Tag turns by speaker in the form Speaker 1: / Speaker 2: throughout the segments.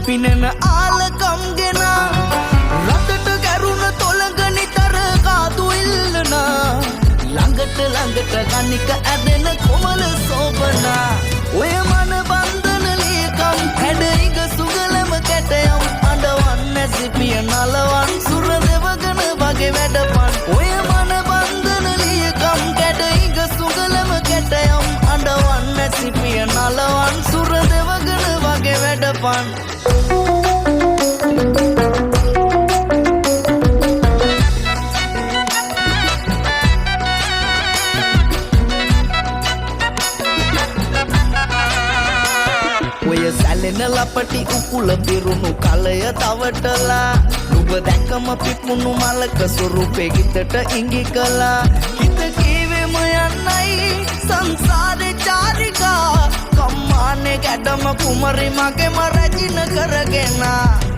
Speaker 1: පිනෙන ආලකම් ගෙන රටට ගැරුණ තොලඟ නිතර කාතු ඉල්ලන ළඟට ළඟට ගනික ඇදෙන කොමල සෝබනා ඔය මන බන්ධන ලියකම් හැඩයිග සුගලම කැටයම් අඬවන්න සිපිය නලවන් සුර දෙවගන වගේ වැඩපන් ඔය මන බන්ධන ලියකම් කැඩයිග සුගලම කැටයම් අඬවන්න සිපිය නලවන් සුර දෙවගන වගේ වැඩපන් සැලෙන ලපටි උකුල පිරුණු කලය තවටලා නුඹ දැකම පිපුණු මලක ස්වරූපේ හිතට ඉඟි කළා හිත කීවෙම යන්නයි සංසාරේ චාරිකා කම්මානේ ගැඩම කුමරි මගේම රැජින කරගෙන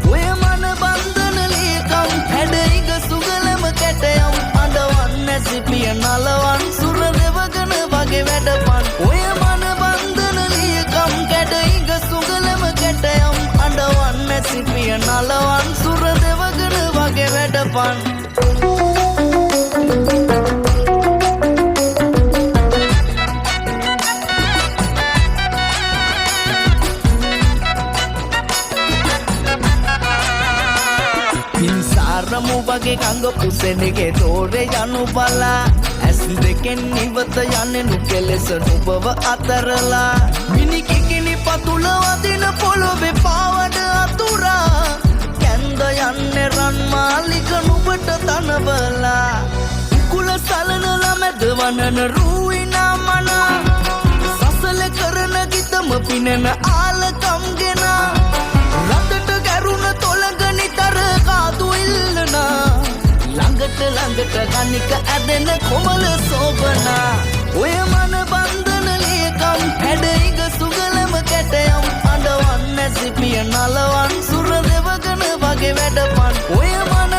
Speaker 1: ඔය මන බන්ධන ලියකම් හැඩයිග සුගලම කැටයම් අඬවන්න සිපිය නලවන් සුර දෙවගන වගේ වැඩපන් ඔය මන බන්ධන ලියකම් කැඩයිග සුගලම කැටයම් අඬවන්න සිපිය නලවන් සුර දෙවගන වගේ වැඩපන් පින්සාරමු වගේ කඟ පුසෙනගේ තෝරේ යනු බලා ඇස් දෙකෙන් නිවත යන්නේ නුකෙලෙස නුබව අතරලා මිනි කිකිනි පතුල වදින පොළොවේ පාවඩ අතුරා කැන්ද යන්නේ රන් මාලික නුඹට තනබලා කුල සලනලා මැද වනන රූිනා මන සසල කරන ගිතම පිනෙන ආලකම් ගෙන රටට ගැරුණ තොලඟ නිතර කාතු ඉල්ලන ළඟට ළඟට ගනික ඇදෙන කොමල සෝබනා ඔය මන බන්ධන ලියකම් හැඩයිග සුගලම කැටයම් අඬවන්න සිපිය නලවන් සුර දෙවගන වගේ වැඩපන් ඔය මන